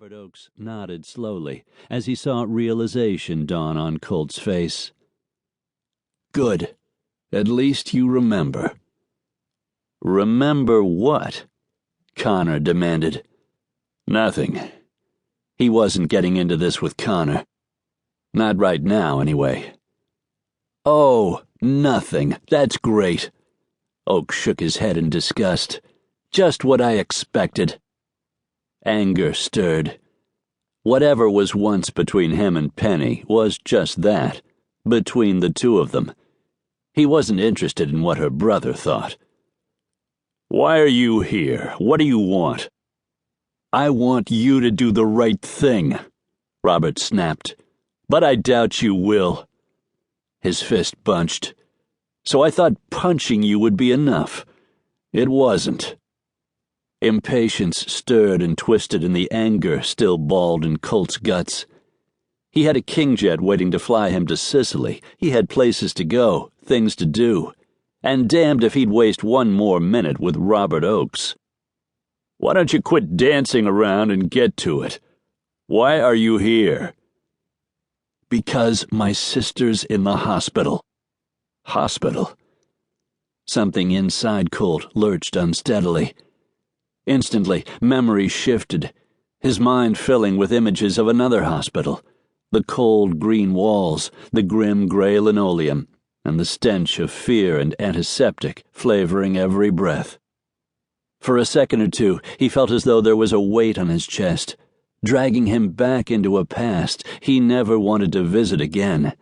Robert Oakes nodded slowly as he saw realization dawn on Colt's face. Good. At least you remember. Remember what? Connor demanded. Nothing. He wasn't getting into this with Connor. Not right now, anyway. Oh, nothing. That's great. Oakes shook his head in disgust. Just what I expected. Anger stirred. Whatever was once between him and Penny was just that, between the two of them. He wasn't interested in what her brother thought. Why are you here? What do you want? I want you to do the right thing, Robert snapped. But I doubt you will. His fist bunched. So I thought punching you would be enough. It wasn't. Impatience stirred and twisted in the anger still balled in Colt's guts. He had a King jet waiting to fly him to Sicily. He had places to go, things to do, and damned if he'd waste one more minute with Robert Oakes. Why don't you quit dancing around and get to it? Why are you here? Because my sister's in the hospital. Hospital? Something inside Colt lurched unsteadily. Instantly, memory shifted, his mind filling with images of another hospital, the cold green walls, the grim gray linoleum, and the stench of fear and antiseptic flavoring every breath. For a second or two, he felt as though there was a weight on his chest, dragging him back into a past he never wanted to visit again.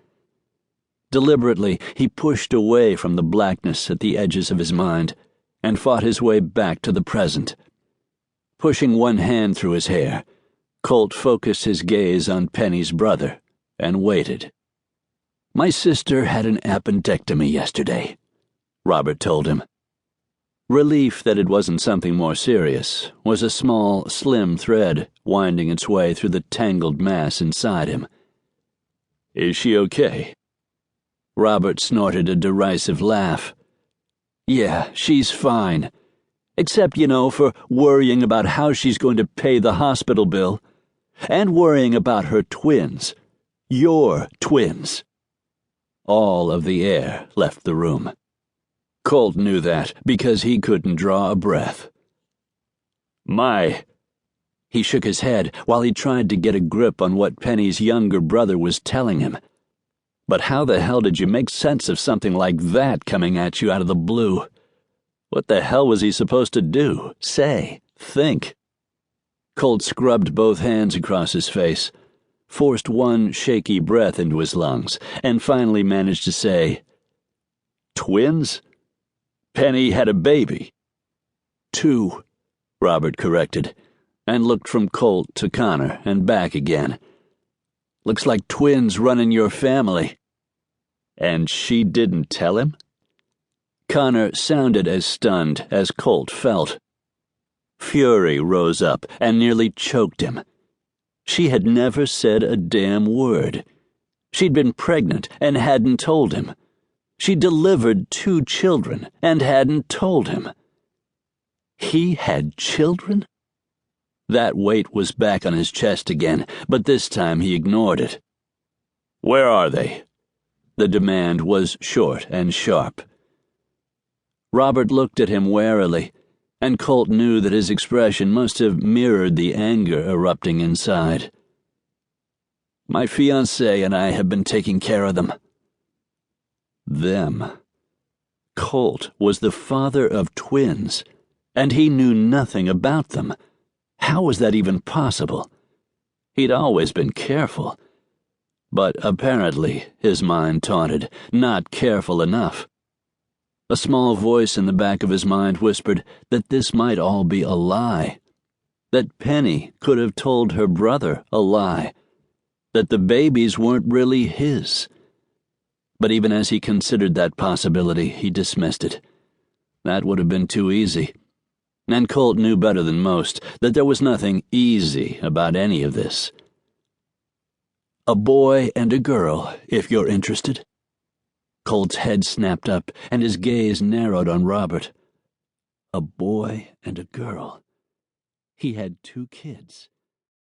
Deliberately, he pushed away from the blackness at the edges of his mind and fought his way back to the present. Pushing one hand through his hair, Colt focused his gaze on Penny's brother and waited. My sister had an appendectomy yesterday, Robert told him. Relief that it wasn't something more serious was a small, slim thread winding its way through the tangled mass inside him. Is she okay? Robert snorted a derisive laugh. Yeah, she's fine. Except, for worrying about how she's going to pay the hospital bill. And worrying about her twins. Your twins. All of the air left the room. Colt knew that because he couldn't draw a breath. He shook his head while he tried to get a grip on what Penny's younger brother was telling him. But how the hell did you make sense of something like that coming at you out of the blue? What the hell was he supposed to do, say, think? Colt scrubbed both hands across his face, forced one shaky breath into his lungs, and finally managed to say, Twins? Penny had a baby. 2, Robert corrected, and looked from Colt to Connor and back again. Looks like twins run in your family. And she didn't tell him? Connor sounded as stunned as Colt felt. Fury rose up and nearly choked him. She had never said a damn word. She'd been pregnant and hadn't told him. She delivered 2 children and hadn't told him. He had children? That weight was back on his chest again, but this time he ignored it. Where are they? The demand was short and sharp. Robert looked at him warily, and Colt knew that his expression must have mirrored the anger erupting inside. My fiancée and I have been taking care of them. Them. Colt was the father of twins, and he knew nothing about them. How was that even possible? He'd always been careful. But apparently, his mind taunted, not careful enough. A small voice in the back of his mind whispered that this might all be a lie. That Penny could have told her brother a lie. That the babies weren't really his. But even as he considered that possibility, he dismissed it. That would have been too easy. And Colt knew better than most that there was nothing easy about any of this. A boy and a girl, if you're interested. Colt's head snapped up, and his gaze narrowed on Robert. A boy and a girl. He had 2 kids.